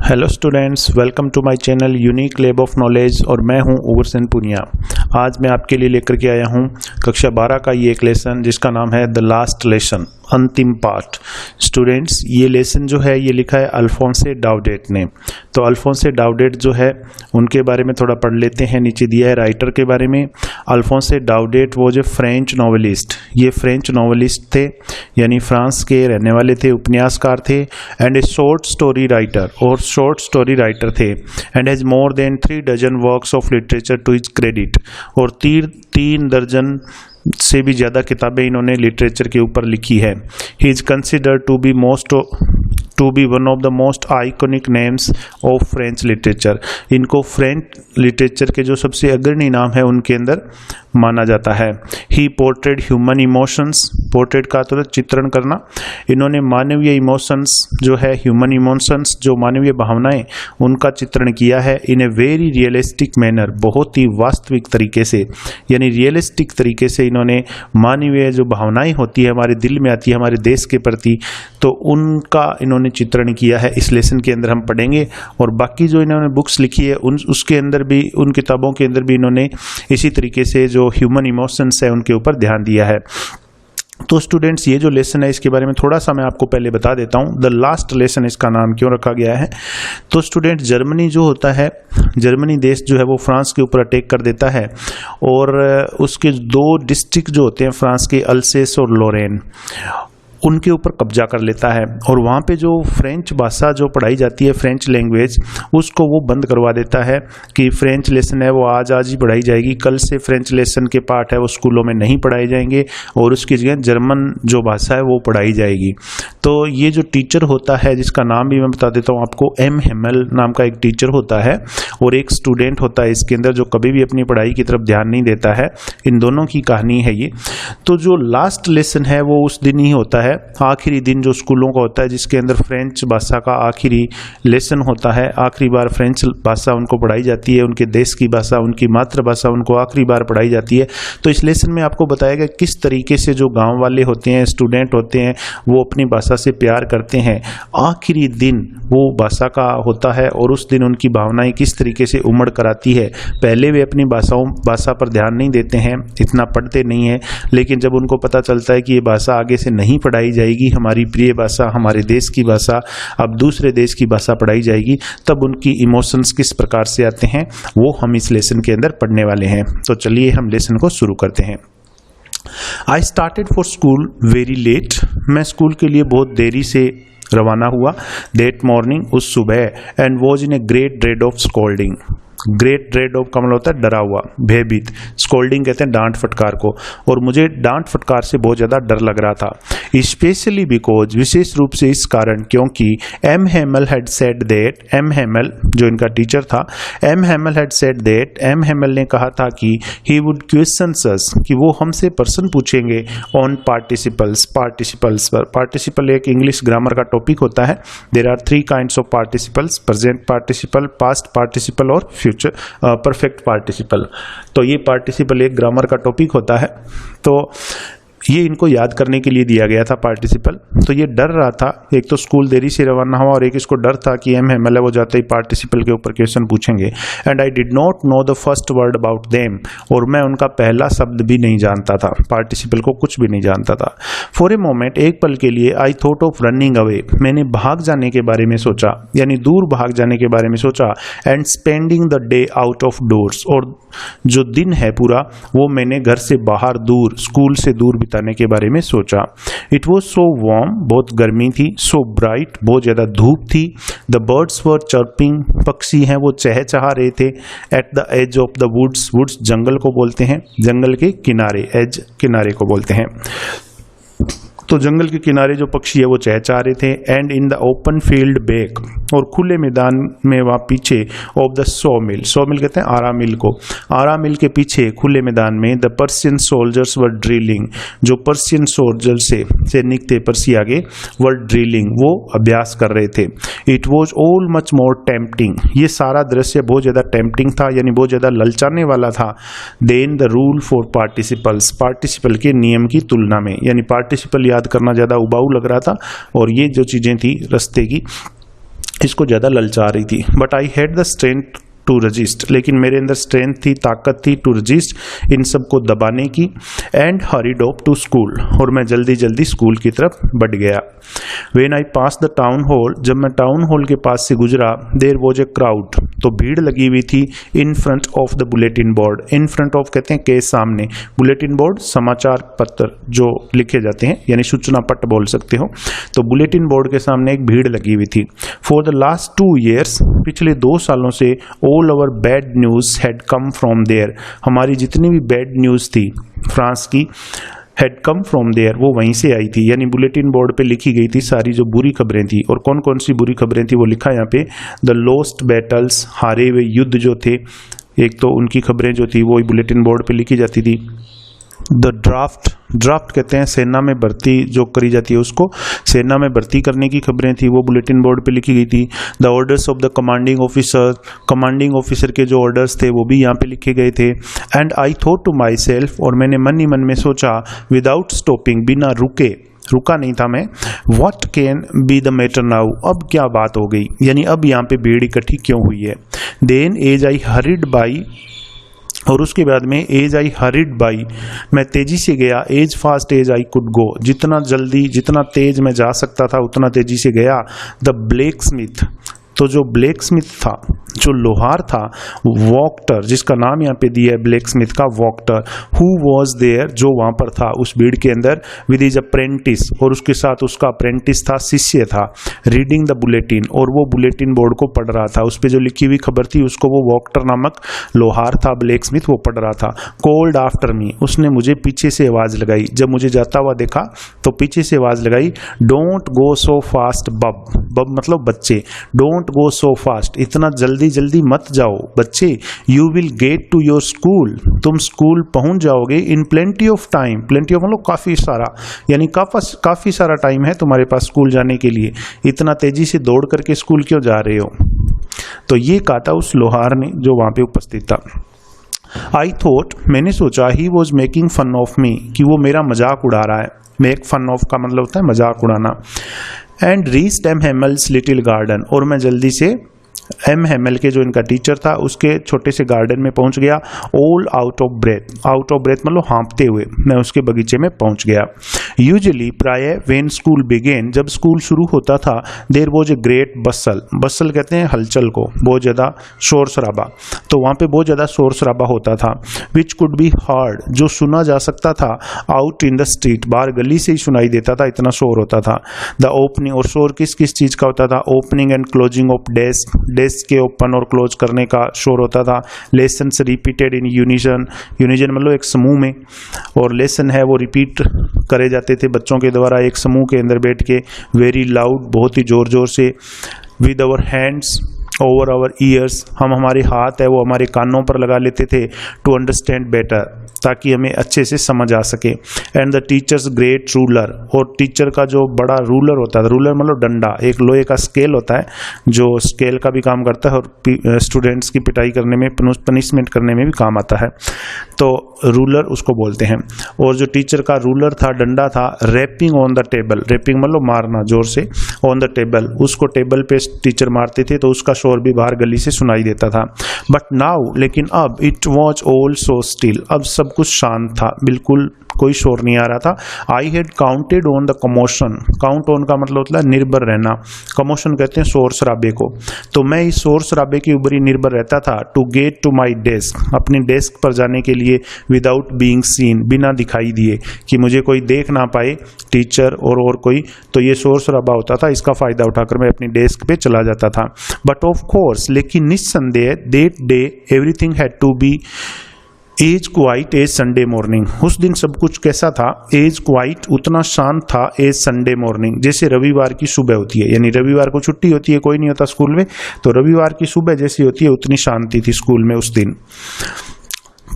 Hello students, welcome to my channel unique lab of knowledge और मैं हूं उग्रसेन पुनिया। आज मैं आपके लिए लेकर के आया हूं कक्षा 12 का ये एक लेसन जिसका नाम है द लास्ट लेसन, अंतिम पार्ट। स्टूडेंट्स, ये लेसन जो है ये लिखा है अल्फोंसे डाउडेट ने। तो अल्फोंसे डाउडेट जो है उनके बारे में थोड़ा पढ़ लेते हैं। नीचे दिया है राइटर के बारे में। अल्फोंसे डाउडेट वो जो फ्रेंच नॉवेलिस्ट, ये फ्रेंच नॉवेलिस्ट थे, यानी फ्रांस के रहने वाले थे, उपन्यासकार थे and a short story writer, और शॉर्ट स्टोरी राइटर थे and has more than 3 dozen works of literature to his credit, और 3 दर्जन से भी ज़्यादा किताबें इन्होंने लिटरेचर के ऊपर लिखी है। He is considered to be one of the most iconic names of French literature. इनको फ्रेंच लिटरेचर के जो सबसे अग्रणी नाम है उनके अंदर माना जाता है। He portrayed human emotions, portrait का तो चित्रण करना। इन्होंने मानवीय इमोशंस जो है, ह्यूमन इमोशंस जो मानवीय भावनाएं, उनका चित्रण किया है इन ए वेरी रियलिस्टिक मैनर, बहुत ही वास्तविक तरीके से, यानी रियलिस्टिक तरीके से इन्होंने मानवीय जो भावनाएं होती है, हमारे दिल में आती है हमारे देश के प्रति, तो उनका इन्होंने चित्रण किया है। इस लेसन के अंदर हम पढ़ेंगे। और बाकी जो इन्होंने बुक्स लिखी है उसके अंदर भी, उन किताबों के अंदर भी इन्होंने इसी तरीके से जो ह्यूमन इमोशंस है उनके ऊपर ध्यान दिया है। तो स्टूडेंट्स, ये जो लेसन है इसके बारे में थोड़ा सा मैं आपको पहले बता देता हूँ। द लास्ट लेसन इसका नाम क्यों रखा गया है। तो स्टूडेंट, जर्मनी जो होता है, जर्मनी देश जो है वो फ्रांस के ऊपर अटैक कर देता है, और उसके 2 डिस्ट्रिक्ट जो होते हैं फ्रांस के, अल्सेस और लोरेन, उनके ऊपर कब्जा कर लेता है। और वहाँ पे जो फ्रेंच भाषा जो पढ़ाई जाती है, फ्रेंच लैंग्वेज, उसको वो बंद करवा देता है कि फ्रेंच लेसन है वो आज ही पढ़ाई जाएगी, कल से फ्रेंच लेसन के पार्ट है वो स्कूलों में नहीं पढ़ाए जाएंगे और उसकी जगह जर्मन जो भाषा है वो पढ़ाई जाएगी। तो ये जो टीचर होता है, जिसका नाम भी मैं बता देता हूँ आपको, एम हेमल नाम का एक टीचर होता है और एक स्टूडेंट होता है इसके अंदर, जो कभी भी अपनी पढ़ाई की तरफ ध्यान नहीं देता है। इन दोनों की कहानी है ये। तो जो लास्ट लेसन है वो उस दिन ही होता है, आखिरी दिन जो स्कूलों का होता है, जिसके अंदर फ्रेंच भाषा का आखिरी लेसन होता है। आखिरी बार फ्रेंच भाषा उनको पढ़ाई जाती है, उनके देश की भाषा, उनकी मातृभाषा उनको आखिरी बार पढ़ाई जाती है। तो इस लेसन में आपको बताएगा किस तरीके से जो गांव वाले होते हैं, स्टूडेंट होते हैं, वो अपनी भाषा से प्यार करते हैं। आखिरी दिन वो भाषा का होता है और उस दिन उनकी भावनाएं किस तरीके से उमड़ कर आती है। पहले वे अपनी भाषा पर ध्यान नहीं देते हैं, इतना पढ़ते नहीं है, लेकिन जब उनको पता चलता है कि ये भाषा आगे से नहीं पढ़ाई जाएगी, हमारी प्रिय भाषा, हमारे देश की भाषा अब दूसरे देश की भाषा पढ़ाई जाएगी, तब उनकी इमोशंस किस प्रकार से आते हैं वो हम इस लेसन के अंदर पढ़ने वाले हैं। तो चलिए हम लेसन को शुरू करते हैं। I started for school very late, मैं स्कूल के लिए बहुत देरी से रवाना हुआ। दैट मॉर्निंग, उस सुबह, and was in a great dread of scolding. Great dread of का मतलब होता है डरा हुआ, भयभीत। स्कोल्डिंग कहते हैं डांट फटकार को, और मुझे डांट फटकार से बहुत ज़्यादा डर लग रहा था। स्पेशली बिकॉज, विशेष रूप से इस कारण, क्योंकि M Hamel had said that, M Hamel जो इनका टीचर था, M Hamel had said that, M Hamel ने कहा था कि ही वुड क्वेश्चन अस, कि वो हमसे प्रश्न पूछेंगे ऑन पार्टिसिपल्स, पार्टिसिपल्स पर। पार्टिसिपल एक इंग्लिश ग्रामर का टॉपिक होता है। There are 3 kinds of participles, present participle, past participle और परफेक्ट पार्टिसिपल। तो ये पार्टिसिपल एक ग्रामर का टॉपिक होता है, तो ये इनको याद करने के लिए दिया गया था पार्टिसिपल। तो ये डर रहा था, एक तो स्कूल देरी से रवाना हुआ और एक इसको डर था कि एम हेमल वो जाते ही पार्टिसिपल के ऊपर क्वेश्चन पूछेंगे। And I did not know the first word about them, और मैं उनका पहला शब्द भी नहीं जानता था, पार्टिसिपल को कुछ भी नहीं जानता था। फॉर ए मोमेंट, एक पल के लिए, I thought of running away, मैंने भाग जाने के बारे में सोचा, यानी दूर भाग जाने के बारे में सोचा। And spending the day out of doors, और जो दिन है पूरा वो मैंने घर से बाहर दूर, स्कूल से दूर बिताने के बारे में सोचा। इट वॉज सो वार्म, बहुत गर्मी थी, सो ब्राइट, बहुत ज्यादा धूप थी। द बर्ड्स वर चर्पिंग, पक्षी हैं वो चहचहा रहे थे। At the edge of the woods, woods जंगल को बोलते हैं, जंगल के किनारे, एज किनारे को बोलते हैं। तो जंगल के किनारे जो पक्षी है वो चहचहा रहे थे। And in the open field back, और खुले मैदान में वहाँ पीछे, ऑफ द सो मिल, सो मिल कहते हैं आरा मिल को, आरा मिल के पीछे खुले मैदान में, the Persian soldiers were drilling, जो पर्शियन सोल्जर से सैनिक थे पर्सिया के, वर ड्रिलिंग, वो अभ्यास कर रहे थे। It was all much more tempting, ये सारा दृश्य बहुत ज़्यादा टेम्पटिंग था, यानी बहुत ज़्यादा ललचाने वाला था। Then the rule for participles, participle के नियम की तुलना में, यानी पार्टिसिपल याद करना ज़्यादा उबाऊ लग रहा था, और ये जो चीज़ें थी रास्ते की इसको ज़्यादा ललचा रही थी। But I had the strength to resist, लेकिन मेरे अंदर स्ट्रेंथ थी, ताकत थी टू रजिस्ट, इन सब को दबाने की। And hurried off to school, और मैं जल्दी जल्दी स्कूल की तरफ बढ़ गया। When I pass the town hall, जब मैं टाउन हॉल के पास से गुजरा, देयर वॉज ए क्राउड, तो भीड़ लगी हुई थी in front of the bulletin board. In front of कहते हैं के सामने, बुलेटिन बोर्ड समाचार पत्र जो लिखे जाते हैं, यानी सूचना पट बोल सकते हो। तो बुलेटिन बोर्ड के सामने एक भीड़ लगी हुई थी। फॉर द लास्ट 2 years, पिछले 2 सालों से all our bad news had come from there, हमारी जितनी भी बैड न्यूज थी फ्रांस की, हैड कम फ्रॉम देयर, वो वहीं से आई थी। यानी बुलेटिन बोर्ड पे लिखी गई थी सारी जो बुरी खबरें थी। और कौन कौन सी बुरी खबरें थी वो लिखा यहाँ पे, द लॉस्ट बैटल्स, हारे हुए युद्ध जो थे, एक तो उनकी खबरें जो थी वो बुलेटिन बोर्ड पे लिखी जाती थी। द ड्राफ्ट, ड्राफ्ट कहते हैं सेना में भर्ती जो करी जाती है उसको, सेना में भर्ती करने की खबरें थी वो बुलेटिन बोर्ड पे लिखी गई थी। The orders of the commanding officer, commanding officer के जो ऑर्डर्स थे वो भी यहाँ पे लिखे गए थे। And I thought to myself, और मैंने मन ही मन में सोचा, विदाउट स्टॉपिंग, बिना रुके, रुका नहीं था मैं, what can be the matter now, अब क्या बात हो गई, यानी अब यहाँ पे भीड़ इकट्ठी क्यों हुई है। Then as I hurried by, और उसके बाद में एज आई हरिड बाई, मैं तेजी से गया, as fast as I could go, जितना जल्दी जितना तेज मैं जा सकता था उतना तेजी से गया। द ब्लैक स्मिथ, तो जो ब्लैक स्मिथ था, जो लोहार था, वॉक्टर, जिसका नाम यहाँ पे दिया है ब्लैक स्मिथ का, वॉक्टर, हु वॉज देयर, जो वहाँ पर था उस भीड़ के अंदर, विद इज अप्रेंटिस, और उसके साथ उसका अप्रेंटिस था, शिष्य था, रीडिंग द बुलेटिन, और वो बुलेटिन बोर्ड को पढ़ रहा था। उस पर जो लिखी हुई खबर थी उसको वो वॉक्टर नामक लोहार था, ब्लैक स्मिथ, वो पढ़ रहा था। कॉल्ड आफ्टर मी, उसने मुझे पीछे से आवाज़ लगाई, जब मुझे जाता हुआ देखा तो पीछे से आवाज़ लगाई, डोंट गो सो फास्ट बब, बब मतलब बच्चे, डोंट गो सो फास्ट, इतना जल्दी जल्दी मत जाओ बच्चे, you will get to your school, तुम स्कूल पहुंच जाओगे, in plenty of time, plenty of मतलब काफी सारा, यानी काफी सारा टाइम है तुम्हारे पास स्कूल जाने के लिए, इतना तेजी से दौड़ करके स्कूल क्यों जा रहे हो। तो ये कहा था उस लोहार ने जो वहां पे उपस्थित था। आई थॉट, मैंने सोचा, he was making fun of me, कि वो मेरा मजाक उड़ा रहा है। मेक फन ऑफ का मतलब होता है मजाक उड़ाना। And reached M Hamel's little garden, और मैं जल्दी से एम हेमल के जो इनका टीचर था उसके छोटे से गार्डन में पहुंच गया। All out of breath, out of breath मतलब हाँफते हुए मैं उसके बगीचे में पहुंच गया। यूजुअली प्राय व्हेन स्कूल बिगेन, जब स्कूल शुरू होता था, देयर वाज ए ग्रेट बसल, बसल कहते हैं हलचल को, बहुत ज़्यादा शोर शराबा, तो वहाँ पे बहुत ज़्यादा शोर शराबा होता था। विच कुड बी हर्ड, जो सुना जा सकता था, आउट इन द स्ट्रीट, बाहर गली से ही सुनाई देता था, इतना शोर होता था। द ओपनिंग, और शोर किस किस चीज़ का होता था, opening and closing of desk, desk के ओपन और क्लोज करने का शोर होता था। Lessons repeated in unison, unison मतलब एक समूह में, और लेसन है वो रिपीट करे जाते थे बच्चों के द्वारा एक समूह के अंदर बैठ के, वेरी लाउड, बहुत ही जोर जोर से। With our hands over our ears, हम हमारे हाथ है वो हमारे कानों पर लगा लेते थे, टू अंडरस्टैंड बेटर, ताकि हमें अच्छे से समझ आ सके। And the teachers great ruler, और टीचर का जो बड़ा रूलर होता था, रूलर मतलब डंडा, एक लोहे का स्केल होता है जो स्केल का भी काम करता है और स्टूडेंट्स की पिटाई करने में, पनिशमेंट करने में भी काम आता है, तो रूलर उसको बोलते हैं। और जो टीचर का रूलर था, डंडा था, rapping on the table, rapping मतलब मारना जोर से, ऑन द टेबल, उसको टेबल पे टीचर मारते थे तो उसका शोर भी बाहर गली से सुनाई देता था। बट नाउ, लेकिन अब, it was all so still, अब सब कुछ शांत था, बिल्कुल कोई शोर नहीं आ रहा था। I had counted on the commotion, count on का मतलब होता है निर्भर रहना, कमोशन कहते हैं शोर शराबे को, तो मैं इस शोर शराबे के ऊपर ही निर्भर रहता था। To get to my desk, अपनी डेस्क पर जाने के लिए, विदाउट बीइंग सीन, बिना दिखाई दिए, कि मुझे कोई देख ना पाए, टीचर और कोई, तो ये शोर शराबा होता था, इसका फायदा उठाकर मैं अपनी डेस्क पे चला जाता था। बट ऑफ कोर्स, लेकिन निस्संदेह, that day everything had to be as quiet as Sunday morning, उस दिन सब कुछ कैसा था, एज क्वाइट, उतना शांत था, एज संडे मॉर्निंग, जैसे रविवार की सुबह होती है, यानी रविवार को छुट्टी होती है, कोई नहीं होता स्कूल में, तो रविवार की सुबह जैसी होती है उतनी शांति थी स्कूल में उस दिन।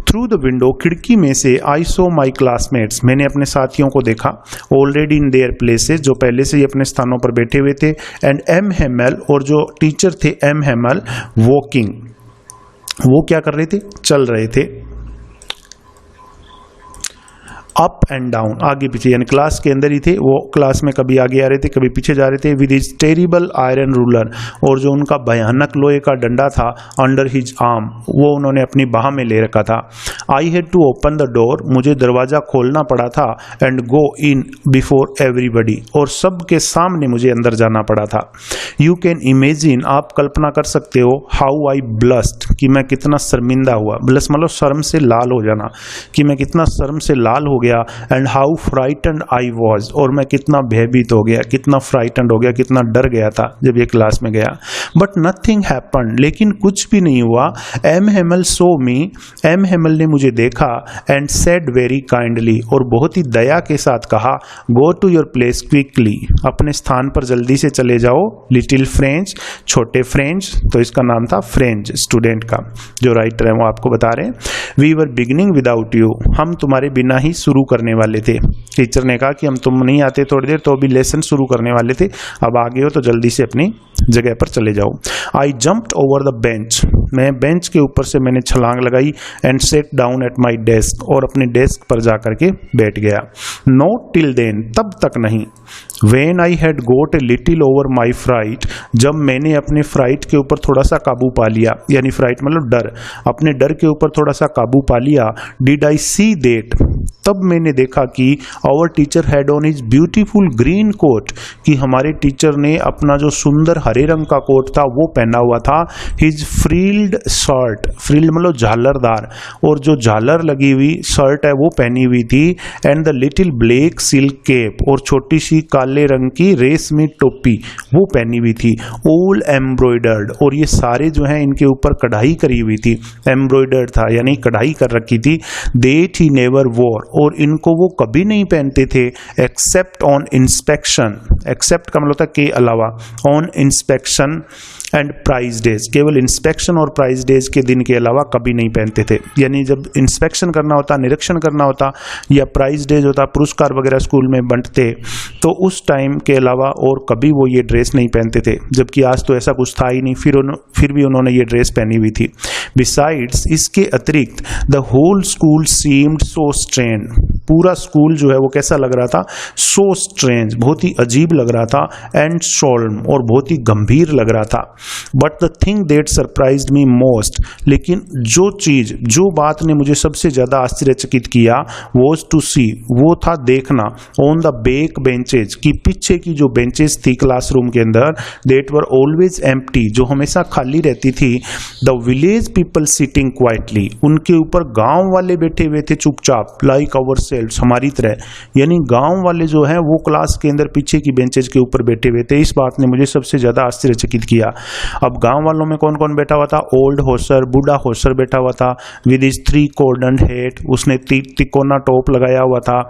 थ्रू द विंडो, खिड़की में से, आई सो माई क्लासमेट्स, मैंने अपने साथियों को देखा, ऑलरेडी इन देयर प्लेसेस, जो पहले से ही अपने स्थानों पर बैठे हुए थे, एंड एम हेमल, और जो टीचर थे एम हेमल, वॉकिंग, वो क्या कर रहे थे, चल रहे थे, अप एंड डाउन, आगे पीछे, यानी क्लास के अंदर ही थे वो, क्लास में कभी आगे आ रहे थे कभी पीछे जा रहे थे। With his terrible iron ruler, और जो उनका भयानक लोहे का डंडा था, अंडर हिज आर्म, वो उन्होंने अपनी बाह में ले रखा था। I had to open the door, मुझे दरवाजा खोलना पड़ा था, and go in before everybody, और सबके सामने मुझे अंदर जाना पड़ा था। यू कैन इमेजिन, आप कल्पना कर सकते हो, हाउ आई ब्लस्ट, कि मैं कितना शर्मिंदा हुआ। ब्लस मतलब शर्म से लाल हो जाना, कि मैं कितना शर्म से लाल हो गया। And how frightened I was, और मैं कितना भयभीत हो गया, कितना फ्राइटन्ड हो गया, कितना डर गया था जब ये क्लास में गया। बट नथिंग हैपेंड, लेकिन कुछ भी नहीं हुआ। एम हेमल सो मी, एम हेमल ने मुझे देखा, एंड सेड वेरी काइंडली, और बहुत ही दया के साथ कहा, go to your place quickly, अपने स्थान पर जल्दी से चले जाओ। लिटिल फ्रेंच, छोटे फ्रेंच, तो इसका नाम था फ्रेंच, स्टूडेंट का, जो राइटर है वो आपको बता रहे हैं। We were beginning without you, हम तुम्हारे बिना ही शुरू करने वाले थे। टीचर ने कहा कि हम तुम नहीं आते थोड़ी देर तो अभी लेसन शुरू करने वाले थे, अब आ गए हो तो जल्दी से अपनी जगह पर चले जाओ। आई जंप्ड ओवर द बेंच, मैं बेंच के ऊपर से मैंने छलांग लगाई। And set down at my desk, और अपने डेस्क पर जा करके बैठ गया। नॉट टिल देन, तब तक नहीं। When I had got a little over my fright, जब मैंने अपने फ्राइट के ऊपर थोड़ा सा काबू पा लिया, यानी फ्राइट मतलब डर, अपने डर के ऊपर थोड़ा सा काबू पा लिया। Did I see that, तब मैंने देखा कि our teacher had on his beautiful green coat, कि हमारे टीचर ने अपना जो सुंदर हरे रंग का कोट था वो पहना हुआ था। His frilled shirt, frilled मतलब झालरदार, और जो झालर लगी हुई शर्ट है वो पहनी हुई थी। And the little black silk cap, और छोटी सी काले रंग की रेशमी टोपी वो पहनी हुई थी। ऑल एम्ब्रॉयडर्ड, और ये सारे जो हैं इनके ऊपर कढ़ाई करी हुई थी। एम्ब्रॉयडर्ड था यानी कढ़ाई कर रखी थी। That he never wore, और इनको वो कभी नहीं पहनते थे। एक्सेप्ट ऑन इंस्पेक्शन, एक्सेप्ट का मतलब होता है के अलावा, on inspection and prize days, केवल इंस्पेक्शन और प्राइज डेज के दिन के अलावा कभी नहीं पहनते थे। यानी जब इंस्पेक्शन करना होता, निरीक्षण करना होता, या प्राइज डेज होता, पुरस्कार वगैरह स्कूल में बंटते, तो उस टाइम के अलावा और कभी वो ये ड्रेस नहीं पहनते थे। जबकि आज तो ऐसा कुछ था ही नहीं, फिर भी उन्होंने ये ड्रेस पहनी हुई थी। बिसाइड्स, इसके अतिरिक्त, the whole school seemed so strange, पूरा स्कूल जो है वो कैसा लग रहा था, सो स्ट्रेंज, बहुत ही अजीब लग रहा था। एंड सोल्म, और बहुत ही गंभीर लग रहा था। But the thing that surprised me most, लेकिन जो बात ने मुझे सबसे ज्यादा आश्चर्यचकित किया, वॉज टू सी, वो था देखना, ऑन द बैक बेंचेज, की पीछे की जो बेंचेस थी क्लासरूम के अंदर, देट वर ऑलवेज एम्प्टी, जो हमेशा खाली रहती थी। The village people sitting quietly, उनके ऊपर गांव वाले बैठे हुए थे चुपचाप, लाइक आवर सेल्व्स, हमारी तरह। यानी गांव वाले जो हैं वो क्लास के अंदर पीछे की बेंचेज के ऊपर बैठे हुए थे। इस बात ने मुझे सबसे ज्यादा आश्चर्यचकित किया। अब गांव वालों में कौन कौन बैठा हुआ था? ओल्ड होसर, बूढ़ा होसर बैठा हुआ था, विद हिज 3 कॉर्नर्ड हेड, उसने तिकोना टोप लगाया हुआ था।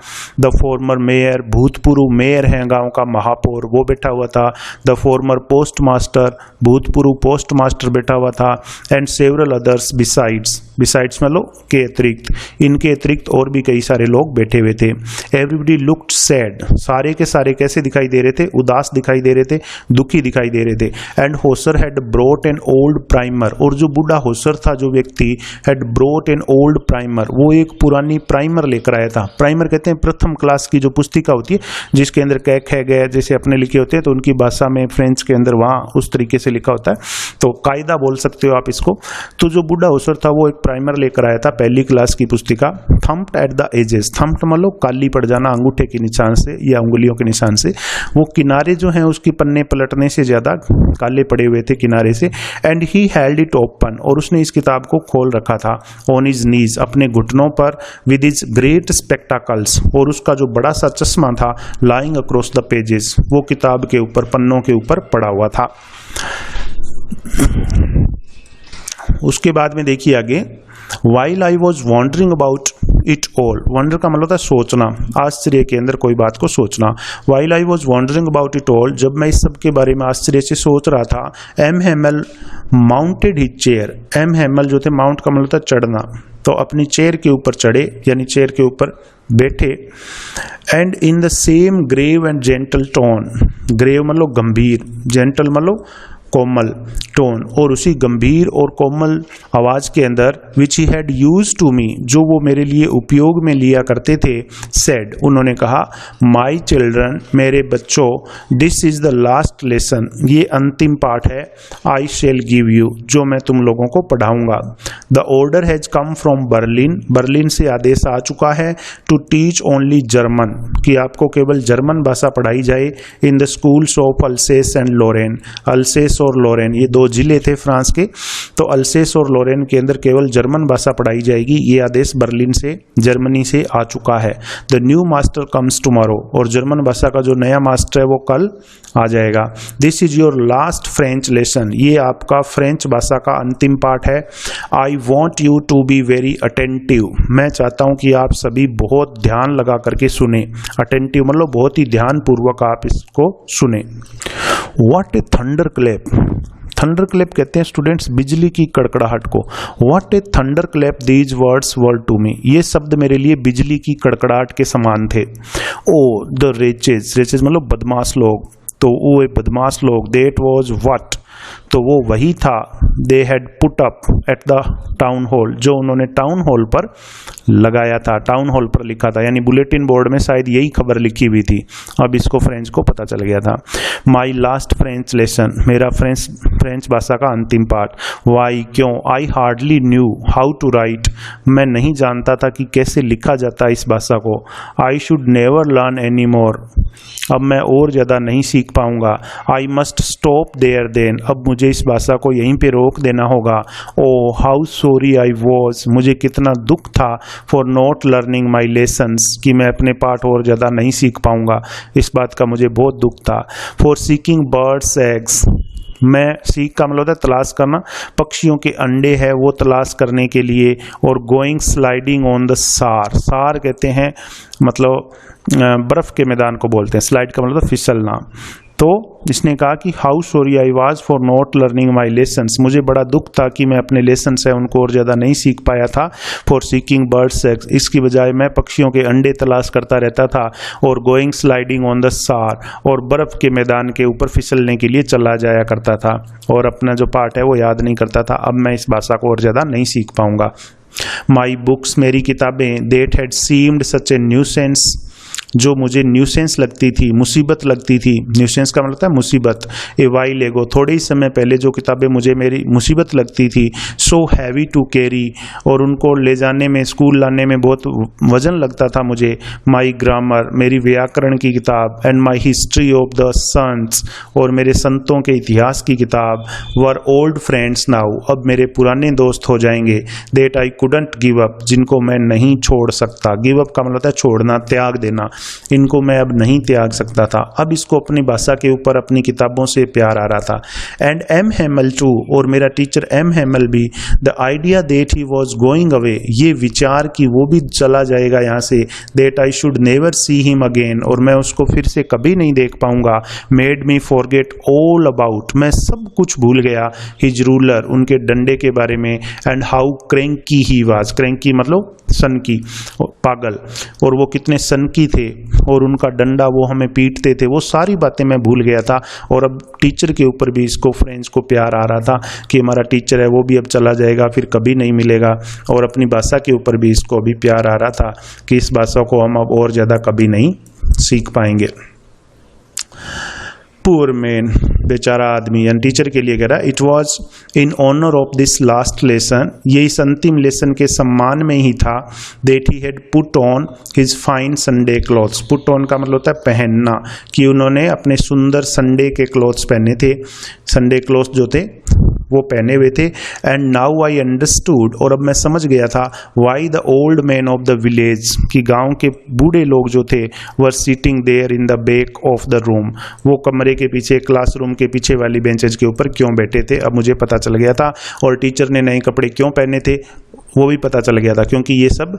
द फॉर्मर मेयर, भूतपूर्व मेयर है गांव का, महापौर, वो बैठा हुआ था। द फॉर्मर पोस्ट मास्टर, भूतपूर्व पोस्ट मास्टर बैठा हुआ था। एंड सेवरल अदर्स बिसाइड्स मतलब के अतिरिक्त, इनके अतिरिक्त और भी कई सारे लोग बैठे हुए थे। एवरीबडी लुक्ड सैड, सारे के सारे कैसे दिखाई दे रहे थे? उदास दिखाई दे रहे थे, दुखी दिखाई दे रहे थे। And Hauser had brought an old primer, और जो बूढ़ा होसर था, जो व्यक्ति, had brought an old primer, वो एक पुरानी प्राइमर लेकर आया था। प्राइमर कहते हैं प्रथम क्लास की जो पुस्तिका होती है, जिसके अंदर कै ख गए जैसे अपने लिखे होते हैं, तो उनकी भाषा में फ्रेंच के अंदर वहाँ उस तरीके से लिखा होता है, तो कायदा बोल सकते हो आप इसको। तो जो बूढ़ा होसर था वो एक प्राइमर लेकर आया था, पहली क्लास की पुस्तिका। Thumped at the edges, thumped मतलब काली पड़ जाना अंगूठे के निशान से या उंगलियों के निशान से, वो किनारे जो हैं उसकी पन्ने पलटने से ज्यादा काले पड़े हुए थे किनारे से। And he held it open, और उसने इस किताब को खोल रखा था। ऑन हिज नीज, अपने घुटनों पर। विद हिज ग्रेट स्पेक्टाकल्स, और उसका जो बड़ा सा चश्मा था, लाइंग अक्रॉस द पेजेस, वो किताब के ऊपर, पन्नों के ऊपर पड़ा हुआ था। उसके बाद में देखिए आगे, While I was wondering about it all, wonder का मतलब होता है सोचना, आश्चर्य के अंदर कोई बात को सोचना। While I was wondering about it all, जब मैं इस सब के बारे में आश्चर्य से सोच रहा था, M Hamel mounted his chair, M Hamel जो थे, माउंट का मतलब होता है चढ़ना, तो अपनी चेयर के ऊपर चढ़े, यानी चेयर के ऊपर बैठे। And in the same grave and gentle tone, grave मतलब गंभीर, जेंटल मतलब कोमल टोन, और उसी गंभीर और कोमल आवाज के अंदर which he had used to me, जो वो मेरे लिए उपयोग में लिया करते थे, सेड, उन्होंने कहा, माई चिल्ड्रन, मेरे बच्चों, this is the last lesson, ये अंतिम पाठ है, आई शेल गिव यू, जो मैं तुम लोगों को पढ़ाऊंगा। The order has come from Berlin, Berlin से आदेश आ चुका है, टू टीच ओनली जर्मन, कि आपको केवल जर्मन भाषा पढ़ाई जाए, in the schools of Alsace and Lorraine, Alsace और लोरेन ये 2 जिले थे फ्रांस के, तो अल्सेस और लोरेन के अंदर केवल जर्मन भाषा पढ़ाई जाएगी, ये आदेश बर्लिन से, जर्मनी से आ चुका है। The new master comes tomorrow, और जर्मन भाषा का जो नया मास्टर है वो कल आ जाएगा। This is your last French lesson, ये आपका फ्रेंच भाषा का अंतिम पाठ है। I want you to be very attentive, मैं चाहता हूं कि आप सभी बहुत ध्यान लगा करके सुने। अटेंटिव मतलब बहुत ही ध्यान पूर्वक आप इसको सुने। What a thunderclap, thunderclap कहते हैं स्टूडेंट्स बिजली की कड़कड़ाहट को। What a thunderclap these words were to me, ये शब्द मेरे लिए बिजली की कड़कड़ाहट के समान थे। ओ द रेचेज, रेचेज मतलब बदमाश लोग, तो वो बदमाश लोग, देट वॉज व्हाट, तो वो वही था, they had put up at the town hall, जो उन्होंने टाउन हॉल पर लगाया था, टाउन हॉल पर लिखा था, यानी बुलेटिन बोर्ड में शायद यही खबर लिखी हुई थी। अब इसको फ्रेंच को पता चल गया था। माई लास्ट फ्रेंच लेसन, मेरा फ्रेंच भाषा का अंतिम पाठ। वाई, क्यों, I hardly knew how to write, मैं नहीं जानता था कि कैसे लिखा जाता है इस भाषा को। I should never learn any more, अब मैं और ज़्यादा नहीं सीख पाऊंगा। I must stop there then, अब मुझे इस भाषा को यहीं पे रोक देना होगा। ओ हाउ सॉरी आई वॉज, मुझे कितना दुख था, for not learning my lessons, कि मैं अपने पाठ और ज़्यादा नहीं सीख पाऊंगा, इस बात का मुझे बहुत दुख था। फॉर सीकिंग बर्ड्स एग्स, मैं सीख का मतलब होता है तलाश करना, पक्षियों के अंडे है वो तलाश करने के लिए। और गोइंग स्लाइडिंग ऑन द सार, सार कहते हैं मतलब बर्फ के मैदान को बोलते हैं, स्लाइड का मतलब फिसलना। तो इसने कहा कि how sorry I was for not learning my lessons, मुझे बड़ा दुख था कि मैं अपने लेसन्स है उनको और ज़्यादा नहीं सीख पाया था। फॉर सीकिंग बर्ड्स एग्स, इसकी बजाय मैं पक्षियों के अंडे तलाश करता रहता था। और गोइंग स्लाइडिंग ऑन द सार, और बर्फ़ के मैदान के ऊपर फिसलने के लिए चला जाया करता था, और अपना जो पाठ है वो याद नहीं करता था। अब मैं इस भाषा को और ज़्यादा नहीं सीख पाऊंगा। माई बुक्स, मेरी किताबें, that had seemed such a nuisance, जो मुझे न्यूसेंस लगती थी, मुसीबत लगती थी, न्यूसेंस का मतलब है मुसीबत। ए वाइल एगो, थोड़े ही समय पहले जो किताबें मुझे मेरी मुसीबत लगती थी। सो हैवी टू कैरी, और उनको ले जाने में, स्कूल लाने में बहुत वजन लगता था मुझे। माई ग्रामर, मेरी व्याकरण की किताब। And my history of the saints, और मेरे संतों के इतिहास की किताब। वर ओल्ड फ्रेंड्स नाउ, अब मेरे पुराने दोस्त हो जाएंगे। That I couldn't give up, जिनको मैं नहीं छोड़ सकता। गिव अप का मतलब है छोड़ना, त्याग देना, इनको मैं अब नहीं त्याग सकता था। अब इसको अपनी भाषा के ऊपर अपनी किताबों से प्यार आ रहा था। एंड एम हेमल टू, और मेरा टीचर एम हेमल भी। The idea that he was going away, ये विचार कि वो भी चला जाएगा यहाँ से। That I should never see him again, और मैं उसको फिर से कभी नहीं देख पाऊंगा। Made me forget all about, मैं सब कुछ भूल गया। हिज रूलर, उनके डंडे के बारे में। And how cranky he was, cranky मतलब सनकी, पागल, और वो कितने सनकी थे, और उनका डंडा वो हमें पीटते थे, वो सारी बातें मैं भूल गया था। और अब टीचर के ऊपर भी इसको फ्रेंच को प्यार आ रहा था कि हमारा टीचर है वो भी अब चला जाएगा, फिर कभी नहीं मिलेगा। और अपनी भाषा के ऊपर भी इसको भी प्यार आ रहा था कि इस भाषा को हम अब और ज़्यादा कभी नहीं सीख पाएंगे। पुअर मैन, बेचारा आदमी, यानी टीचर के लिए कह रहा है। It was in honour of this last lesson, ये इस अंतिम लेसन के सम्मान में ही था। That he had put on his fine Sunday clothes, put on का मतलब होता है पहनना, कि उन्होंने अपने सुंदर संडे के क्लॉथ्स पहने थे। संडे क्लॉथ्स जो थे वो पहने हुए थे। एंड नाउ आई अंडरस्टूड, और अब मैं समझ गया था। Why the old man of the village, कि गांव के बूढ़े लोग जो थे, were sitting there in the back of the room, वो कमरे के पीछे, क्लासरूम के पीछे वाली बेंचेज के ऊपर क्यों बैठे थे, अब मुझे पता चल गया था। और टीचर ने नए कपड़े क्यों पहने थे वो भी पता चल गया था, क्योंकि ये सब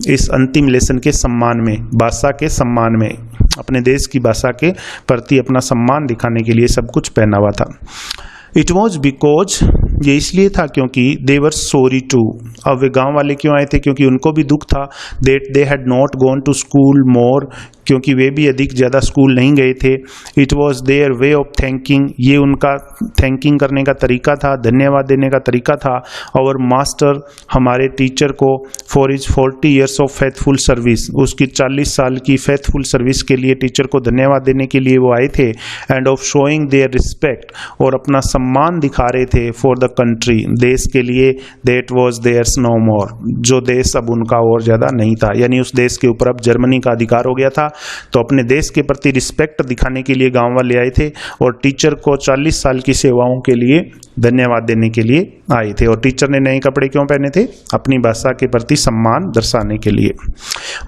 इस अंतिम लेसन के सम्मान में, भाषा के सम्मान में, अपने देश की भाषा के प्रति अपना सम्मान दिखाने के लिए सब कुछ पहना हुआ था। इट वॉज बिकॉज, ये इसलिए था क्योंकि दे वर सॉरी टू, अब वे गांव वाले क्यों आए थे, क्योंकि उनको भी दुख था। That they had not gone to school more, क्योंकि वे भी अधिक ज़्यादा स्कूल नहीं गए थे। It was their way of thanking, ये उनका थैंकिंग करने का तरीका था, धन्यवाद देने का तरीका था। और मास्टर, हमारे टीचर को, for his 40 years of faithful service, उसकी 40 साल की फेथफुल सर्विस के लिए टीचर को धन्यवाद देने के लिए वो आए थे। End of showing there respect, और अपना सम्मान दिखा रहे थे, फॉर द कंट्री, देश के लिए, दैट वॉज देयर्स नो मोर, जो देश अब उनका और ज़्यादा नहीं था, यानी उस देश के ऊपर अब जर्मनी का अधिकार हो गया था। तो अपने देश के प्रति रिस्पेक्ट दिखाने के लिए गांव वाले आए थे और टीचर को 40 साल की सेवाओं के लिए धन्यवाद देने के लिए आए थे। और टीचर ने नए कपड़े क्यों पहने थे? अपनी भाषा के प्रति सम्मान दर्शाने के लिए।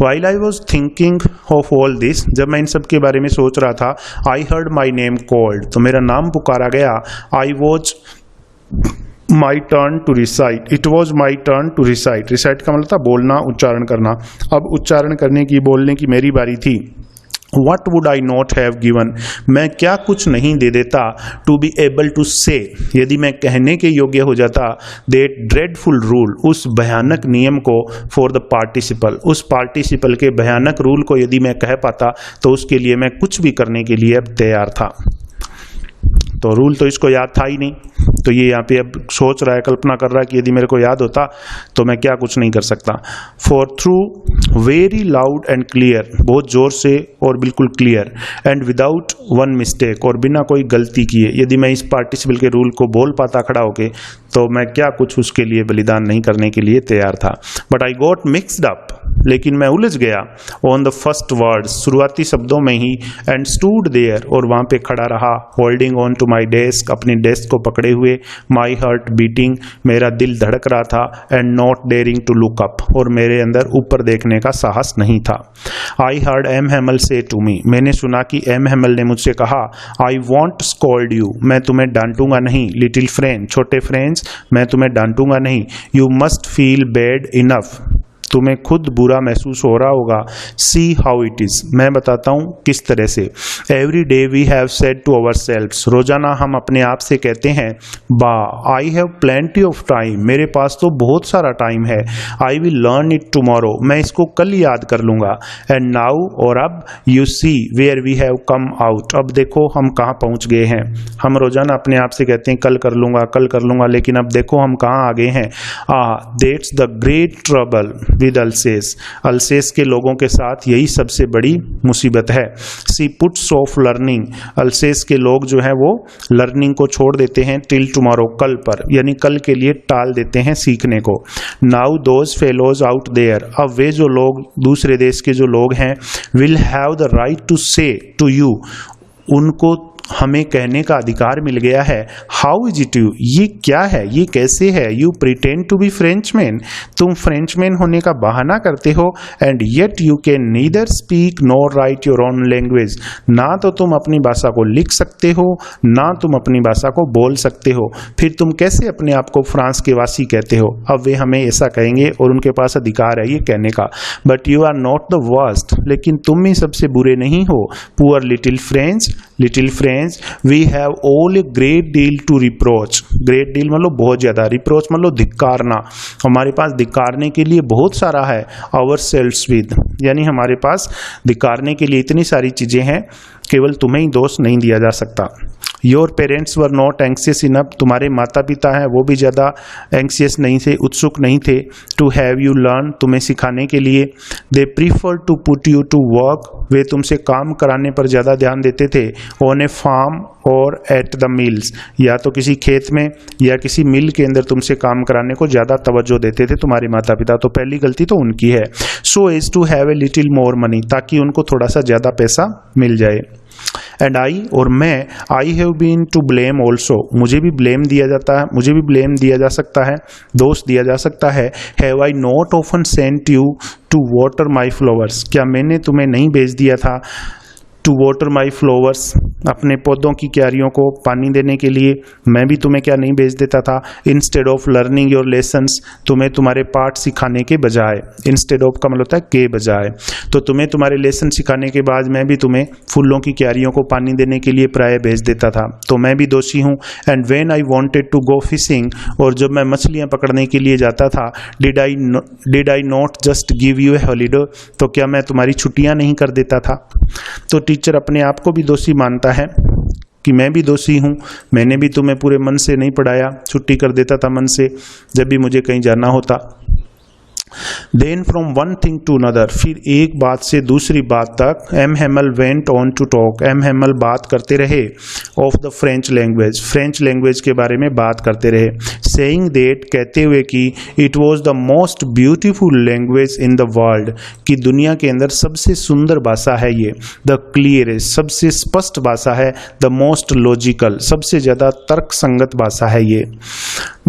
While I was thinking of all this, जब मैं इन सब के बारे में सोच रहा था, I heard my name called, तो मेरा नाम पुकारा गया। I was my turn to recite, it was my turn to recite, recite का मतलब था बोलना, उच्चारण करना। अब उच्चारण करने की, बोलने की मेरी बारी थी। What would I not have given, मैं क्या कुछ नहीं दे देता, to be able to say, यदि मैं कहने के योग्य हो जाता, that dreadful rule, उस भयानक नियम को, for the participle, उस पार्टिसिपल के भयानक रूल को यदि मैं कह पाता, तो उसके लिए मैं कुछ भी करने के लिए अब तैयार था। तो रूल तो इसको याद था ही नहीं, तो ये यहाँ पे अब सोच रहा है, कल्पना कर रहा है कि यदि मेरे को याद होता तो मैं क्या कुछ नहीं कर सकता। For through very loud and clear, बहुत जोर से और बिल्कुल clear, and without one mistake, और बिना कोई गलती किए, यदि मैं इस पार्टिसिपल के रूल को बोल पाता खड़ा होके, तो मैं क्या कुछ उसके लिए बलिदान नहीं करने के लिए तैयार था। But I got mixed up, लेकिन मैं उलझ गया, ऑन द फर्स्ट वर्ड्स, शुरुआती शब्दों में ही, एंड स्टूड देयर, और वहाँ पे खड़ा रहा, holding on to my desk, अपनी डेस्क को पकड़े हुए, माई हार्ट बीटिंग, मेरा दिल धड़क रहा था, and not daring to look up, और मेरे अंदर ऊपर देखने का साहस नहीं था। आई हर्ड एम हैमल से टू मी, मैंने सुना कि एम हैमल ने मुझसे कहा, आई वॉन्ट स्कॉल्ड यू, मैं तुम्हें डांटूंगा नहीं, लिटिल फ्रेंड, छोटे फ्रेंड्स, मैं तुम्हें डांटूंगा नहीं, you must feel bad enough, तुम्हें खुद बुरा महसूस हो रहा होगा। सी हाउ इट इज, मैं बताता हूँ किस तरह से। Every day we have said to ourselves, रोजाना हम अपने आप से कहते हैं, bah I have plenty of time, मेरे पास तो बहुत सारा टाइम है। I will learn it tomorrow, मैं इसको कल याद कर लूंगा। एंड नाउ, और अब, you see where we have come out, अब देखो हम कहाँ पहुंच गए हैं। हम रोजाना अपने आप से कहते हैं कल कर लूंगा, कल कर लूंगा, लेकिन अब देखो हम कहाँ आ गए हैं। That's the great trouble with अल्सेस, अल्सेस के लोगों के साथ यही सबसे बड़ी मुसीबत है। सी पुट्स ऑफ लर्निंग, अल्सेस के लोग जो हैं वो लर्निंग को छोड़ देते हैं, टिल टुमारो, कल पर, यानी कल के लिए टाल देते हैं सीखने को। Now those fellows out there, अब वे जो लोग, दूसरे देश के जो लोग हैं, will have the right to say to you, उनको हमें कहने का अधिकार मिल गया है। हाउ इज इट यू, ये क्या है, ये कैसे है। You pretend to be Frenchman, तुम फ्रेंचमैन होने का बहाना करते हो। And yet you can neither speak nor write your own language, ना तो तुम अपनी भाषा को लिख सकते हो, ना तुम अपनी भाषा को बोल सकते हो। फिर तुम कैसे अपने आप को फ्रांस के वासी कहते हो? अब वे हमें ऐसा कहेंगे और उनके पास अधिकार है ये कहने का। But you are not the worst, लेकिन तुम ही सबसे बुरे नहीं हो। Poor little French, little French, we have all a great deal to reproach, great deal मतलब बहुत ज्यादा, रिप्रोच मतलब धिक्कारना, हमारे पास धिक्कारने के लिए बहुत सारा है। आवर सेल्व्स विद, यानी हमारे पास धिक्कारने के लिए इतनी सारी चीजें हैं, केवल तुम्हें ही दोष नहीं दिया जा सकता। Your parents were not anxious enough, तुम्हारे माता पिता हैं वो भी ज़्यादा एंक्सियस नहीं थे, उत्सुक नहीं थे। टू हैव यू लर्न, तुम्हें सिखाने के लिए। They prefer to put you to work, वे तुमसे काम कराने पर ज़्यादा ध्यान देते थे। ऑन ए फार्म और एट द मिल्स, या तो किसी खेत में या किसी मिल के अंदर तुमसे काम कराने को ज़्यादा तवज्जो देते थे तुम्हारे माता पिता। तो पहली गलती तो उनकी है। So as to have a little more money, ताकि उनको थोड़ा सा ज़्यादा पैसा मिल जाए। एंड आई, और मैं, I have been to blame also, मुझे भी ब्लेम दिया जाता है, मुझे भी ब्लेम दिया जा सकता है, दोष दिया जा सकता है। Have I not often sent you to water my flowers, क्या मैंने तुम्हें नहीं भेज दिया था टू वाटर माई फ्लावर्स, अपने पौधों की क्यारियों को पानी देने के लिए मैं भी तुम्हें क्या नहीं भेज देता था, instead of learning your lessons, तुम्हें तुम्हारे पाठ सिखाने के बजाय, इंस्टेड ऑफ का मतलब होता है के बजाय, तो तुम्हें तुम्हारे लेसन सिखाने के बाद मैं भी तुम्हें फूलों की क्यारियों को पानी देने के लिए प्राय भेज देता था, तो मैं भी दोषी हूँ। And when I wanted to go fishing, और जब मैं मछलियाँ पकड़ने के लिए जाता था, did I not just give you a holiday, तो क्या मैं तुम्हारी छुट्टियाँ नहीं कर देता था। तो टीचर अपने आप को भी दोषी मानता है कि मैं भी दोषी हूँ, मैंने भी तुम्हें पूरे मन से नहीं पढ़ाया, छुट्टी कर देता था मन से जब भी मुझे कहीं जाना होता। Then from one thing to another, फिर एक बात से दूसरी बात तक M Hamel went on to talk, M Hamel बात करते रहे of the French language, French language के बारे में बात करते रहे, saying that, कहते हुए कि it was the most beautiful language in the world, कि दुनिया के अंदर सबसे सुंदर भाषा है ये, the clearest, सबसे स्पष्ट भाषा है, the most logical, सबसे ज़्यादा तर्क संगत भाषा है ये,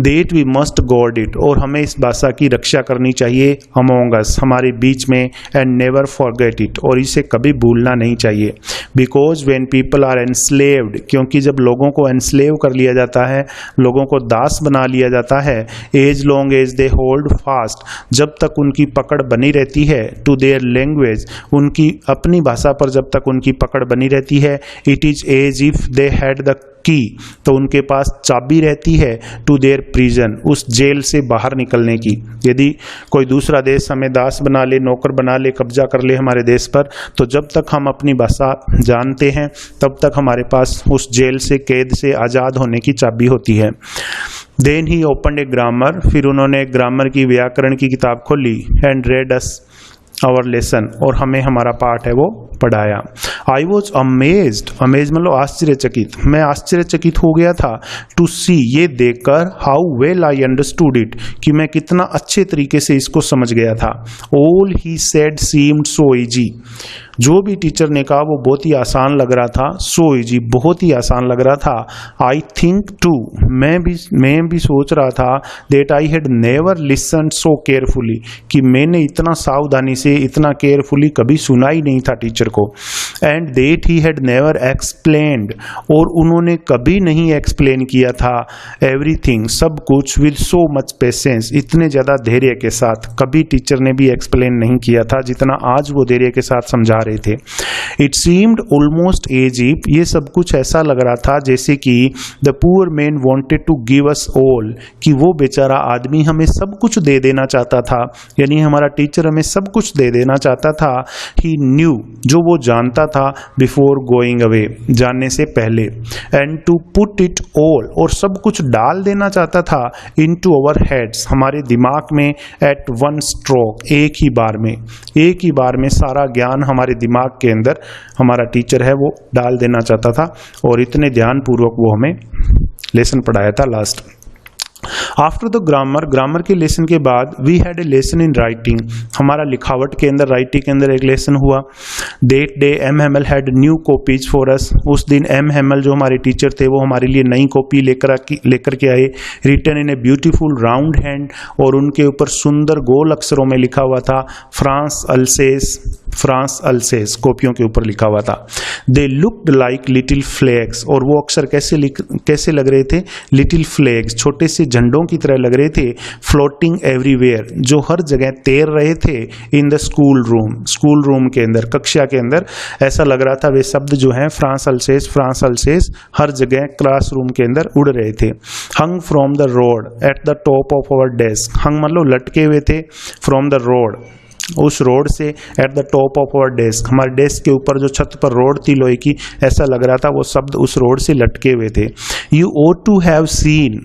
that we must guard it, और हमें इस भाषा की रक्षा करनी चाहिए among us, हमारे बीच में, and never forget it, और इसे कभी भूलना नहीं चाहिए, because when people are enslaved, क्योंकि जब लोगों को enslave कर लिया जाता है, लोगों को दास बना लिया जाता है, as long as they hold fast, जब तक उनकी पकड़ बनी रहती है, to their language, उनकी अपनी भाषा पर जब तक उनकी पकड़ बनी रहती है, it is as if they had the की, तो उनके पास चाबी रहती है टू देयर प्रिजन, उस जेल से बाहर निकलने की। यदि कोई दूसरा देश हमें दास बना ले, नौकर बना ले, कब्जा कर ले हमारे देश पर, तो जब तक हम अपनी भाषा जानते हैं तब तक हमारे पास उस जेल से, कैद से आज़ाद होने की चाबी होती है। Then he opened a grammar, फिर उन्होंने ग्रामर की, व्याकरण की किताब खोली, and read us our lesson, और हमें हमारा पाठ है वो पढ़ाया। आई वॉज अमेज्ड, अमेज मतलब आश्चर्यचकित, मैं आश्चर्यचकित हो गया था, टू सी, ये देखकर, how well I understood it, कि मैं कितना अच्छे तरीके से इसको समझ गया था। All he said seemed so easy, जो भी टीचर ने कहा वो बहुत ही आसान लग रहा था, सो इजी, बहुत ही आसान लग रहा था। आई थिंक टू, मैं भी सोच रहा था, that I had never listen so carefully, कि मैंने इतना सावधानी से, इतना केयरफुली कभी सुना ही नहीं था टीचर को। And that he had never explained, और उन्होंने कभी नहीं एक्सप्लेन किया था, एवरीथिंग, सब कुछ, विद सो मच पेशेंस, इतने ज़्यादा धैर्य के साथ कभी टीचर ने भी एक्सप्लेन नहीं किया था जितना आज वो धैर्य के साथ समझा रहे थे। It seemed almost as if, ये सब कुछ ऐसा लग रहा था जैसे कि the poor man wanted to give us all, कि वो बेचारा आदमी हमें सब कुछ दे देना चाहता था, यानी हमारा टीचर हमें सब कुछ दे देना चाहता था। ही न्यू, जो वो जानता था, बिफोर गोइंग अवे, जाने से पहले, and to put it all, और सब कुछ डाल देना चाहता था, इनटू आवर हेड्स, हमारे दिमाग में, एट वन स्ट्रोक, एक ही बार में सारा ज्ञान हमारे दिमाग के अंदर हमारा टीचर है वो डाल देना चाहता था, और इतने ध्यानपूर्वक वो हमें लेसन पढ़ाया था। लास्ट आफ्टर द ग्रामर के लेसन के बाद we had a lesson in writing, हमारा लिखावट के अंदर, राइटिंग के अंदर एक लेसन हुआ। That day M Hamel had new copies for us, उस दिन एम हेमल जो हमारे टीचर थे वो हमारे लिए नई कॉपी लेकर के आए, written in a beautiful round hand, और उनके ऊपर सुंदर गोल अक्षरों में लिखा हुआ था फ्रांस अल्सेस, कॉपियों के ऊपर लिखा हुआ था। They looked like little flags, और वो अक्षर कैसे लग रहे थे, लिटिल फ्लैग्स, छोटे से झंडों की तरह लग रहे थे, फ्लोटिंग एवरीवेयर, जो हर जगह तैर रहे थे, इन द स्कूल रूम के अंदर, कक्षा के अंदर ऐसा लग रहा था वे शब्द जो हैं फ्रांस अल्सेस हर जगह क्लासरूम के अंदर उड़ रहे थे। Hung from the rod at the top of our desk, hung मतलब लटके हुए थे, फ्रॉम द रोड, उस रोड से, at the top of our desk, हमारे डेस्क के ऊपर जो छत पर रोड थी लोहे की, ऐसा लग रहा था वो शब्द उस रोड से लटके हुए थे। You ought to have seen,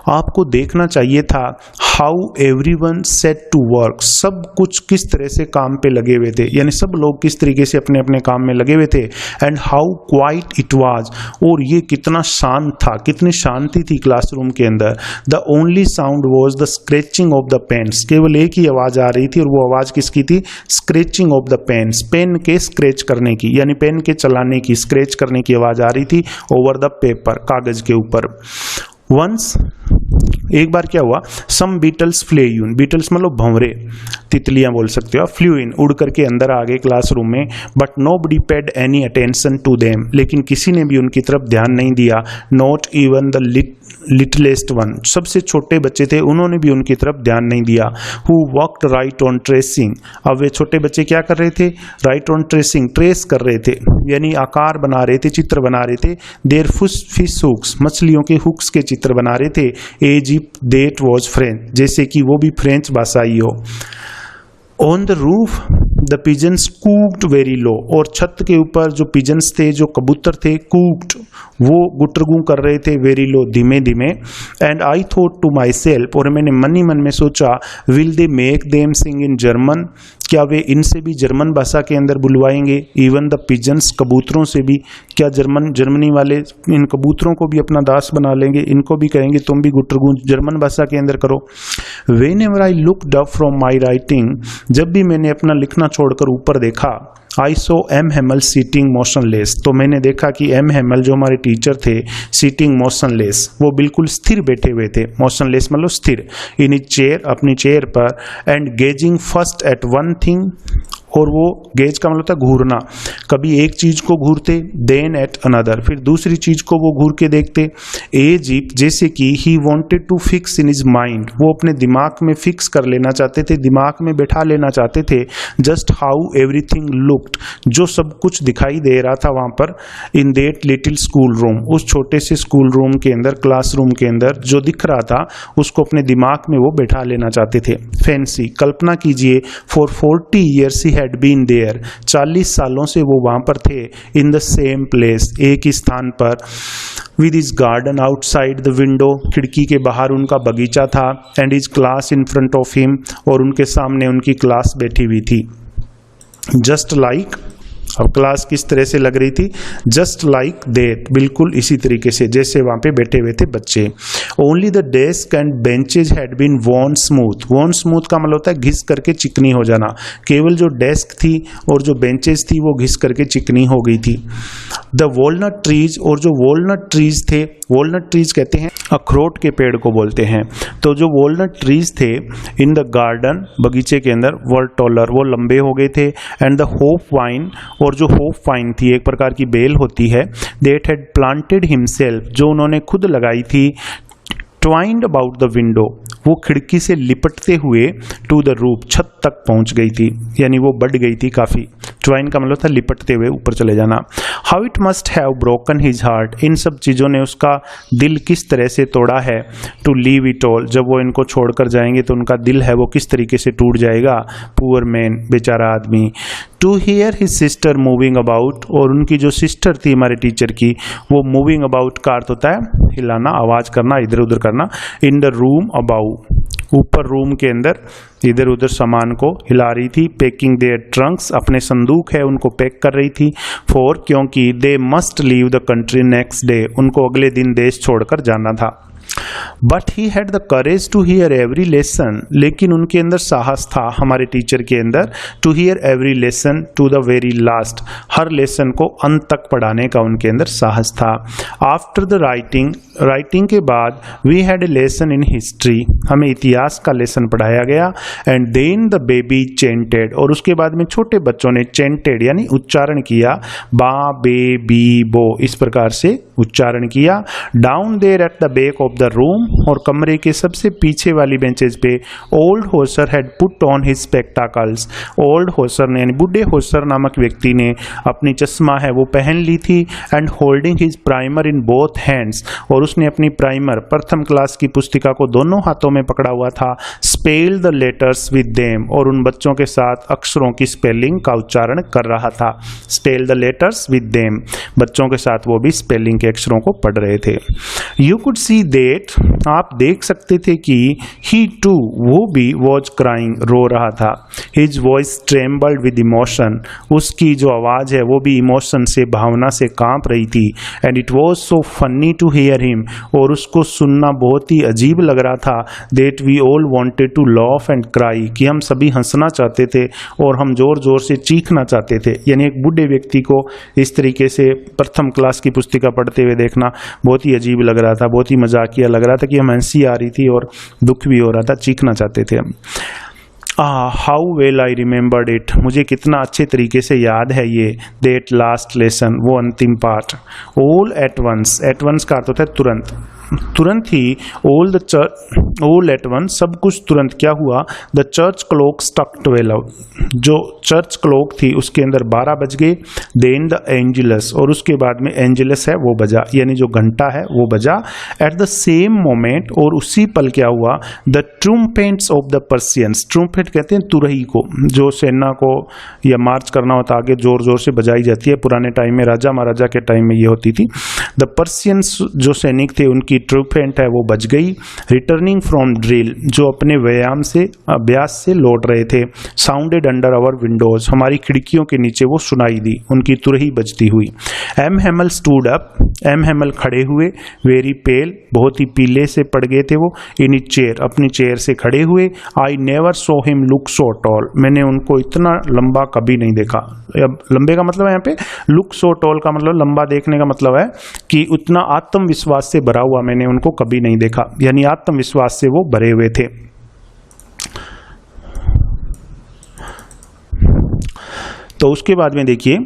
आपको देखना चाहिए था, how everyone set to work, सब कुछ किस तरह से काम पे लगे हुए थे, यानी सब लोग किस तरीके से अपने अपने काम में लगे हुए थे। And how quite it was, और ये कितना शांत था, कितनी शांति थी क्लासरूम के अंदर। The only sound was the scratching of the pens, केवल एक ही आवाज आ रही थी, और वो आवाज किसकी थी, scratching of the pens, pen के स्क्रैच करने की, यानी पेन के चलाने की, स्क्रैच करने की आवाज आ रही थी ओवर द पेपर, कागज के ऊपर। वंस, एक बार क्या हुआ, सम बीटल्स फ्लेयून, बीटल्स मतलब भंवरे, तितलियां बोल सकते हो, फ्लू इन, उड़ करके अंदर आ गए क्लासरूम में, but nobody paid any attention to them, लेकिन किसी ने भी उनकी तरफ ध्यान नहीं दिया, not even the littlest one, सबसे छोटे बच्चे थे उन्होंने भी उनकी तरफ ध्यान नहीं दिया, who worked right on tracing, अब वे छोटे बच्चे क्या कर रहे थे, राइट ऑन ट्रेसिंग, ट्रेस कर रहे थे, यानी आकार बना रहे थे, चित्र बना रहे थे, देयर फिश हुक्स, मछलियों के हुक्स के चित्र बना रहे थे, as if that was French, जैसे कि वो भी फ्रेंच भाषाई हो। On the roof the pigeons cooed very low, और छत के ऊपर जो पिजन्स थे, जो कबूतर थे, कूक्ड, वो गुटरगू कर रहे थे, वेरी लो, धीमे धीमे। And I thought to myself, और मैंने मन ही मन में सोचा, will they make them sing in German, क्या वे इनसे भी जर्मन भाषा के अंदर बुलवाएंगे, इवन द पिजन्स, कबूतरों से भी, क्या जर्मनी वाले इन कबूतरों को भी अपना दास बना लेंगे, इनको भी कहेंगे तुम भी गुटरगू जर्मन भाषा के अंदर करो। Whenever I looked up from my writing, जब भी मैंने अपना लिखना छोड़कर ऊपर देखा, आई सो एम हेमल सीटिंग मोशनलेस, तो मैंने देखा कि एम हेमल जो हमारे टीचर थे, सीटिंग मोशनलेस, वो बिल्कुल स्थिर बैठे हुए थे, मोशनलेस मतलब स्थिर, इन चेयर, अपनी चेयर पर, and gazing first at one thing, और वो गेज का मतलब था घूरना, कभी एक चीज को घूरते, देन एट अनदर, फिर दूसरी चीज को वो घूर के देखते, एज इफ, जैसे कि he wanted to fix in his mind, वो अपने दिमाग में फिक्स कर लेना चाहते थे, दिमाग में बैठा लेना चाहते थे, जस्ट हाउ एवरीथिंग लुक्ड, जो सब कुछ दिखाई दे रहा था वहां पर, in that little school room, उस छोटे से स्कूल रूम के अंदर, क्लासरूम के अंदर जो दिख रहा था उसको अपने दिमाग में वो बैठा लेना चाहते थे। फैंसी, कल्पना कीजिए, for 40 years he had been there, 40 सालों से वो वहां पर थे, in the same place, एक ही स्थान पर, with his garden outside the window, खिड़की के बाहर उनका बगीचा था, and his class in front of him, और उनके सामने उनकी क्लास बैठी हुई थी। जस्ट लाइक, अब क्लास किस तरह से लग रही थी, जस्ट लाइक दैट, बिल्कुल इसी तरीके से जैसे वहां पे बैठे हुए थे बच्चे। Only the desk and benches had been worn smooth, worn smooth का मतलब होता है घिस करके चिकनी हो जाना, केवल जो डेस्क थी और जो बेंचेज थी वो घिस करके चिकनी हो गई थी। द वॉलनट ट्रीज, और जो वॉलनट ट्रीज थे, वॉलनट ट्रीज कहते हैं अखरोट के पेड़ को बोलते हैं, तो जो वॉलनट ट्रीज थे इन द गार्डन, बगीचे के अंदर, वर टॉलर, वो लंबे हो गए थे, एंड द होप वाइन, और जो होप वाइन थी एक प्रकार की बेल होती है, दैट हैड प्लांटेड हिमसेल्फ, जो उन्होंने खुद लगाई थी, ट्वाइंड अबाउट द विंडो, वो खिड़की से लिपटते हुए, टू द रूफ, छत तक पहुंच गई थी, यानी वो बढ़ गई थी काफी, ट्वाइन का मतलब था लिपटते हुए ऊपर चले जाना। How it must have broken his heart, इन सब चीजों ने उसका दिल किस तरह से तोड़ा है, टू लीव इट ऑल, जब वो इनको छोड़कर जाएंगे तो उनका दिल है वो किस तरीके से टूट जाएगा, पुअर मैन, बेचारा आदमी। To hear his sister moving about, और उनकी जो सिस्टर थी हमारे टीचर की, वो मूविंग अबाउट का अर्थ होता है हिलाना, आवाज करना, इधर उधर करना, इन द रूम अबाउट, ऊपर रूम के अंदर इधर उधर सामान को हिला रही थी, पैकिंग देयर ट्रंक्स, अपने संदूक है उनको पैक कर रही थी, फॉर, क्योंकि they must leave the country next day, उनको अगले दिन देश छोड़कर जाना था। But he had the courage to hear every lesson, लेकिन उनके अंदर साहस था, हमारे टीचर के अंदर, to hear every lesson to the very last, हर लेसन को अंत तक पढ़ाने का उनके अंदर साहस था। आफ्टर द राइटिंग के बाद, we had a lesson in history, हमें इतिहास का लेसन पढ़ाया गया, and then the baby chanted, और उसके बाद में छोटे बच्चों ने चेंटेड यानी उच्चारण किया, बा बे बी बो, इस प्रकार से उच्चारण किया। Down there at the back of the room, और कमरे के सबसे पीछे वाली बेंचेज पे, old Hauser had put on his spectacles, old Hauser ने यानी बूढ़े होसर नामक व्यक्ति ने अपनी चश्मा है वो पहन ली थी, and holding his primer in both hands, और उसने अपनी प्राइमर, प्रथम क्लास की पुस्तिका को दोनों हाथों में पकड़ा हुआ था। Spell the letters with them, और उन बच्चों के साथ अक्षरों की स्पेलिंग का उच्चारण कर रहा था। Spell the letters with them, बच्चों के साथ वो भी स्पेलिंग के अक्षरों को पढ़ रहे थे। यू कुड सी दैट, आप देख सकते थे कि ही टू, वो भी वॉज क्राइंग, रो रहा था। His voice trembled with emotion, उसकी जो आवाज है वो भी इमोशन से, भावना से कांप रही थी। And it was so funny to hear him, और उसको सुनना बहुत ही अजीब लग रहा था। That we all wanted to laugh and cry, कि हम सभी हंसना चाहते थे और हम जोर जोर से चीखना चाहते थे। यानी एक बूढ़े व्यक्ति को इस तरीके से प्रथम क्लास की पुस्तिका पढ़ते हुए देखना बहुत ही अजीब लग रहा था, बहुत ही मजाकिया लग रहा था कि हम हंसी आ रही थी और दुख भी हो रहा था, चीखना चाहते थे हम। How well I remembered it, मुझे कितना अच्छे तरीके से याद है ये। दैट लास्ट लेसन, वो अंतिम पाठ। All at once, at once का अर्थ होता है तुरंत, तुरंत ही। ऑल एट वंस, सब कुछ तुरंत। क्या हुआ? द चर्च क्लॉक स्ट्रक 12, जो चर्च क्लॉक थी उसके अंदर 12 बज गए। देन द एंजेलस, और उसके बाद में एंजेलस है वो बजा, यानी जो घंटा है वो बजा। एट द सेम मोमेंट, और उसी पल क्या हुआ? द ट्रूम्पेट्स ऑफ द पर्सियंस, ट्रूम्पेट कहते हैं तुरही को, जो सेना को या मार्च करना होता आगे जोर जोर से बजाई जाती है। पुराने टाइम में राजा महाराजा के टाइम में ये होती थी। द पर्सियंस जो सैनिक थे उनकी ट्रूपेंट है वो बज गई। रिटर्निंग फ्रॉम ड्रिल, जो अपने व्यायाम से अभ्यास से लौट रहे थे। साउंडेड अंडर आवर विंडोज, हमारी खिड़कियों के नीचे वो सुनाई दी, उनकी तुरही बजती हुई। M Hemal stood up, M Hemal खड़े हुए। वेरी पेल, बहुत ही पीले से पड़ गए थे वो। इन चेयर, अपनी चेयर से खड़े हुए। I never saw him look so tall, मैंने उनको इतना लंबा कभी नहीं देखा। अब लंबे का मतलब है यहाँ पे, लुक सो टॉल का मतलब लंबा देखने का मतलब है कि उतना आत्मविश्वास से भरा हुआ मैंने उनको कभी नहीं देखा, यानी आत्मविश्वास से वो भरे हुए थे। तो उसके बाद में देखिए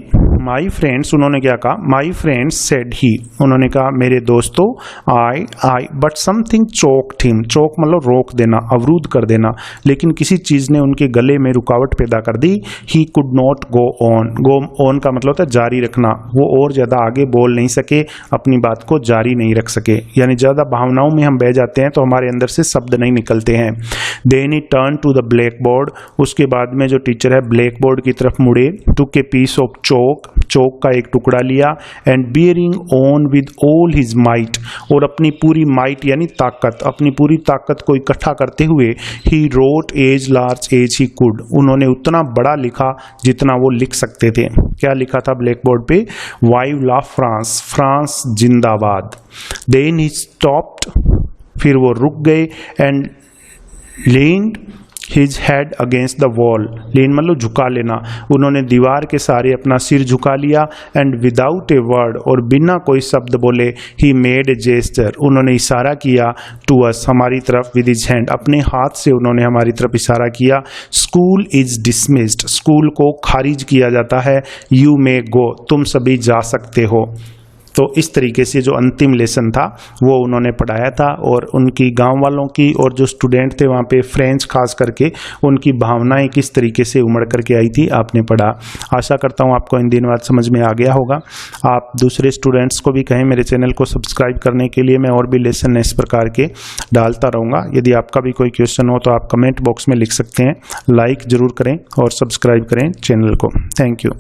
माई फ्रेंड्स, उन्होंने क्या कहा? माई फ्रेंड्स सेड ही, उन्होंने कहा मेरे दोस्तों। आई बट समथिंग चोक्ड हिम, चोक मतलब रोक देना, अवरुद्ध कर देना, लेकिन किसी चीज़ ने उनके गले में रुकावट पैदा कर दी। He could not go on, go on का मतलब होता है जारी रखना, वो और ज़्यादा आगे बोल नहीं सके, अपनी बात को जारी नहीं रख सके, यानी ज़्यादा भावनाओं में हम बह जाते हैं तो हमारे अंदर से शब्द नहीं निकलते हैं। Then he turn to the blackboard, उसके बाद में जो टीचर है ब्लैक बोर्ड की तरफ मुड़े। टुक ए पीस ऑफ चोक, चोक का एक टुकड़ा लिया। And bearing on with all his might, और अपनी पूरी माइट यानी ताकत, अपनी पूरी ताकत को इकट्ठा करते हुए he wrote as large as he could, उन्होंने उतना बड़ा लिखा जितना वो लिख सकते थे। क्या लिखा था ब्लैक बोर्ड पे? वाइव ला फ्रांस, फ्रांस जिंदाबाद। देन ही स्टॉप्ड, फिर वो रुक गए। And leaned his head against the wall, lean मतलब झुका लेना, उन्होंने दीवार के सारे अपना सिर झुका लिया। एंड विदाउट ए वर्ड, और बिना कोई शब्द बोले, ही मेड ए जेस्चर, उन्होंने इशारा किया। टू अस, हमारी तरफ। विद हिज हैंड, अपने हाथ से उन्होंने हमारी तरफ इशारा किया। स्कूल इज डिसमिस्ड, स्कूल को खारिज किया जाता है। यू मे गो, तुम सभी जा सकते हो। तो इस तरीके से जो अंतिम लेसन था वो उन्होंने पढ़ाया था, और उनकी गांव वालों की और जो स्टूडेंट थे वहाँ पे फ्रेंच खास करके, उनकी भावनाएं किस तरीके से उमड़ करके आई थी आपने पढ़ा। आशा करता हूँ आपको इन दिन बाद समझ में आ गया होगा। आप दूसरे स्टूडेंट्स को भी कहें मेरे चैनल को सब्सक्राइब करने के लिए, मैं और भी लेसन इस प्रकार के डालता रहूँगा। यदि आपका भी कोई क्वेश्चन हो तो आप कमेंट बॉक्स में लिख सकते हैं। लाइक ज़रूर करें और सब्सक्राइब करें चैनल को। Thank you.